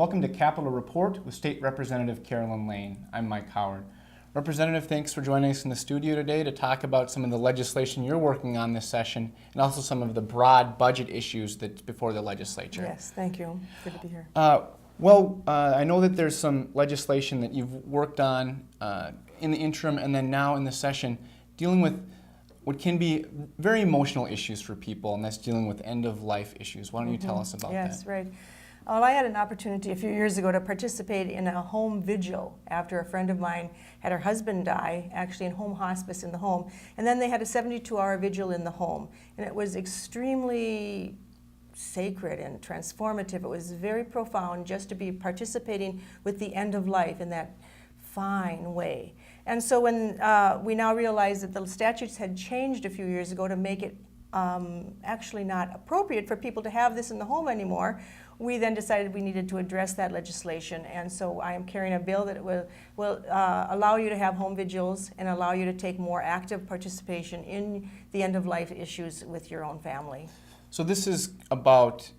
Welcome to Capitol Report with State Representative Carolyn Laine. I'm Mike Howard. Representative, thanks for joining us in the studio today to talk about some of the legislation you're working on this session and also some of the broad budget issues that's before the legislature. Yes, thank you. Good to be here. I know that there's some legislation that you've worked on in the interim and then now in the session dealing with what can be very emotional issues for people, and that's dealing with end-of-life issues. Why don't you tell us about that? Yes, right. Well, I had an opportunity a few years ago to participate in a home vigil after a friend of mine had her husband die, actually in home hospice in the home, and then they had a 72-hour vigil in the home. And it was extremely sacred and transformative. It was very profound just to be participating with the end of life in that fine way. And so when we now realize that the statutes had changed a few years ago to make it actually not appropriate for people to have this in the home anymore, we then decided we needed to address that legislation. And so I am carrying a bill that will allow you to have home vigils and allow you to take more active participation in the end-of-life issues with your own family. So this is about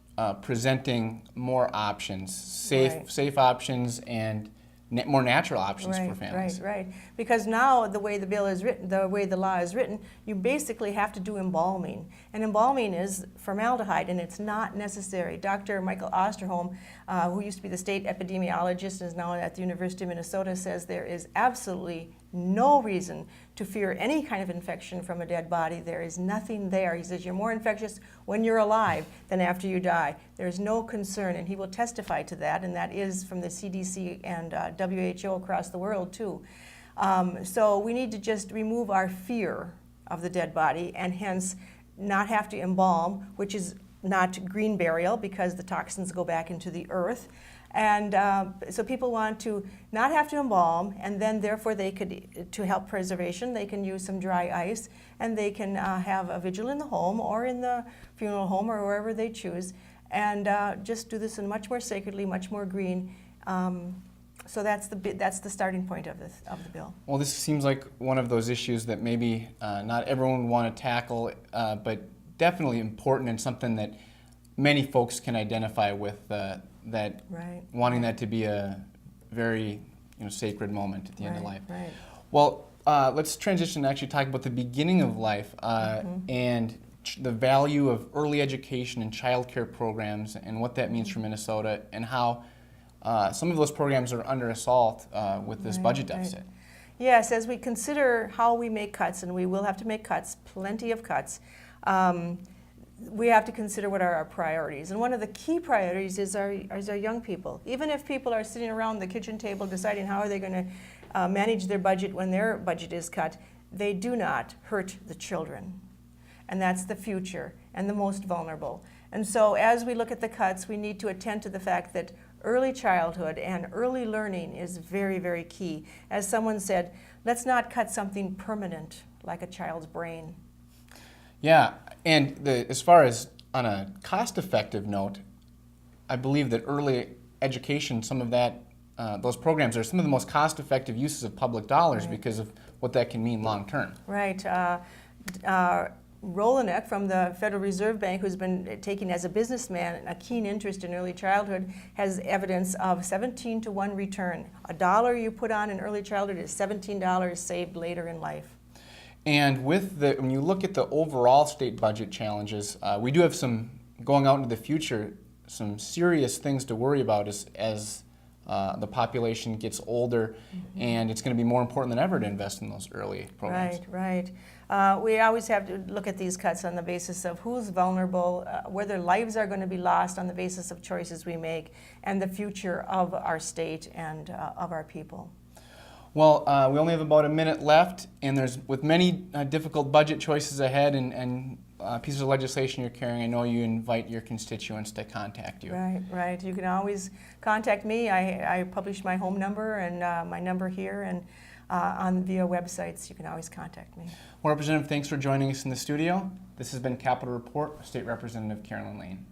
presenting more options, safe options, and more natural options for families. Right. Because now the way the bill is written, the way the law is written, you basically have to do embalming. And embalming is formaldehyde, and it's not necessary. Dr. Michael Osterholm, who used to be the state epidemiologist and is now at the University of Minnesota, says there is absolutely no reason to fear any kind of infection from a dead body. There is nothing there. He says you're more infectious when you're alive than after you die. There's no concern, and he will testify to that, and that is from the CDC and WHO across the world too. So we need to just remove our fear of the dead body and hence not have to embalm, which is not green burial because the toxins go back into the earth. And so people want to not have to embalm, and then therefore they could, to help preservation, they can use some dry ice, and they can have a vigil in the home or in the funeral home or wherever they choose, and just do this in much more sacredly, much more green. So that's the starting point of the bill. Well, this seems like one of those issues that maybe not everyone would want to tackle, but definitely important and something that many folks can identify with. Wanting that to be a very sacred moment at the end of life. Right. Well, let's transition to actually talk about the beginning of life and the value of early education and child care programs and what that means for Minnesota and how some of those programs are under assault with this budget deficit. Yes, as we consider how we make cuts, and we will have to make cuts, plenty of cuts, we have to consider what are our priorities. And one of the key priorities is our young people. Even if people are sitting around the kitchen table deciding how are they going to manage their budget when their budget is cut, they do not hurt the children. And that's the future and the most vulnerable. And so as we look at the cuts, we need to attend to the fact that early childhood and early learning is very, very key. As someone said, let's not cut something permanent like a child's brain. Yeah, and as far as on a cost-effective note, I believe that early education, some of that, those programs are some of the most cost-effective uses of public dollars because of what that can mean long-term. Right. Rolanek from the Federal Reserve Bank, who's been taking as a businessman a keen interest in early childhood, has evidence of 17-to-1 return. $1 you put on in early childhood is $17 saved later in life. And when you look at the overall state budget challenges, we do have some, going out into the future, some serious things to worry about as the population gets older, and it's going to be more important than ever to invest in those early programs. Right. We always have to look at these cuts on the basis of who's vulnerable, whether lives are going to be lost on the basis of choices we make, and the future of our state and of our people. Well, we only have about a minute left, and with many difficult budget choices ahead and pieces of legislation you're carrying, I know you invite your constituents to contact you. Right. You can always contact me. I publish my home number and my number here, and via websites, you can always contact me. Well, Representative, thanks for joining us in the studio. This has been Capitol Report with State Representative Carolyn Laine.